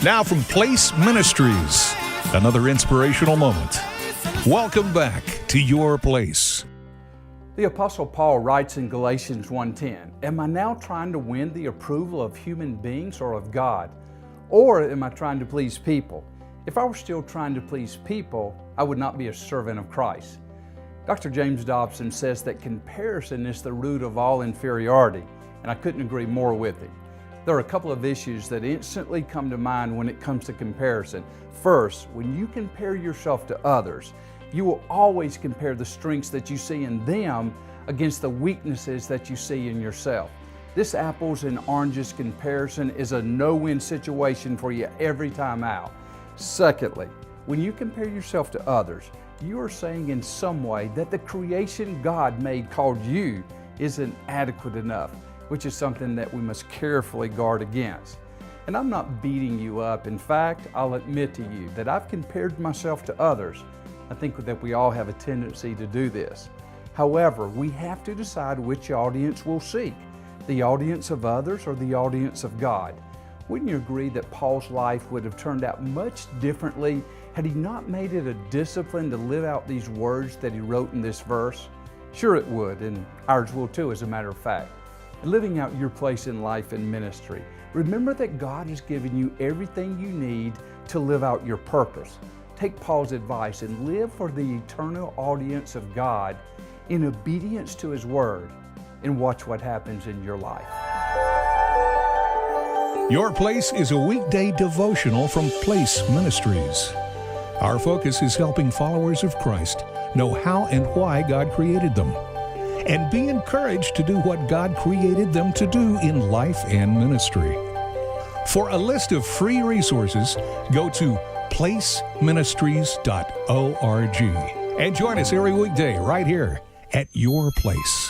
Now from Place Ministries, another inspirational moment. Welcome back to Your Place. The Apostle Paul writes in Galatians 1:10, "Am I now trying to win the approval of human beings or of God? Or am I trying to please people? If I were still trying to please people, I would not be a servant of Christ." Dr. James Dobson says that comparison is the root of all inferiority, and I couldn't agree more with him. There are a couple of issues that instantly come to mind when it comes to comparison. First, when you compare yourself to others, you will always compare the strengths that you see in them against the weaknesses that you see in yourself. This apples and oranges comparison is a no-win situation for you every time out. Secondly, when you compare yourself to others, you are saying in some way that the creation God made called you isn't adequate enough, which is something that we must carefully guard against. And I'm not beating you up. In fact, I'll admit to you that I've compared myself to others. I think that we all have a tendency to do this. However, we have to decide which audience we'll seek, the audience of others or the audience of God. Wouldn't you agree that Paul's life would have turned out much differently had he not made it a discipline to live out these words that he wrote in this verse? Sure it would, and ours will too, as a matter of fact. Living out your place in life and ministry, remember that God has given you everything you need to live out your purpose. Take Paul's advice and live for the eternal audience of God in obedience to His Word, and watch what happens in your life. Your Place is a weekday devotional from Place Ministries. Our focus is helping followers of Christ know how and why God created them, and be encouraged to do what God created them to do in life and ministry. For a list of free resources, go to placeministries.org and join us every weekday right here at Your Place.